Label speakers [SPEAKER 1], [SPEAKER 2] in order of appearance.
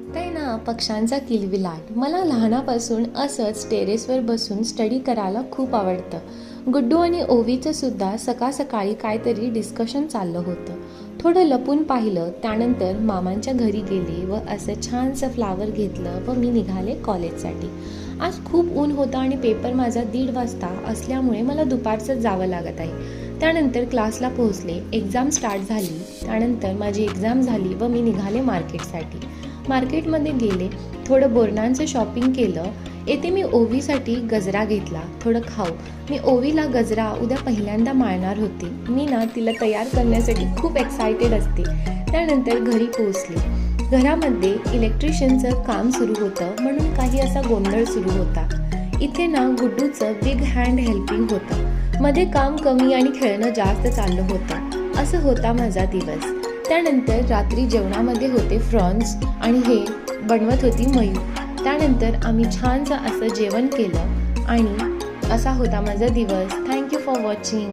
[SPEAKER 1] ऐकताय ना पक्ष्यांचा किलबिलाट. मला लहानापासून असंच टेरेसवर बसून स्टडी करायला खूप आवडतं. गुड्डू आणि ओवीचं सुद्धा सकाळ सकाळी काहीतरी डिस्कशन चाललं होतं. थोडं लपून पाहिलं, त्यानंतर मामांच्या घरी गेले व असं छानसं फ्लावर घेतलं व मी निघाले कॉलेजसाठी. आज खूप ऊन होतं आणि पेपर माझा 1:30 वाजता असल्यामुळे मला दुपारचंच जावं लागत आहे. त्यानंतर क्लासला पोहोचले, एक्झाम स्टार्ट झाली. त्यानंतर माझी एक्झाम झाली व मी निघाले मार्केटसाठी. मार्केटमध्ये गेले, थोडं बोरणांचं शॉपिंग केलं. येथे मी ओवीसाठी गजरा घेतला, थोडं खाऊ. मी ओवीला गजरा उद्या पहिल्यांदा माळणार होते. मी ना तिला तयार करण्यासाठी खूप एक्सायटेड असते. त्यानंतर घरी पोहोचले. घरामध्ये इलेक्ट्रिशियनचं काम सुरू होतं, म्हणून काही असा गोंधळ सुरू होता. इथे ना गुड्डूचं बिग हँड हेल्पिंग होतं. मध्ये काम कमी आणि खेळणं जास्त चाललं होतं. असं होता माझा दिवस. त्यानंतर रात्री जेवणामध्ये होते फ्रॉन्स आणि हे बनवत होती मयूर. त्यानंतर आम्ही छानसं असं जेवण केलं आणि असा होता माझा दिवस. Thank you for watching.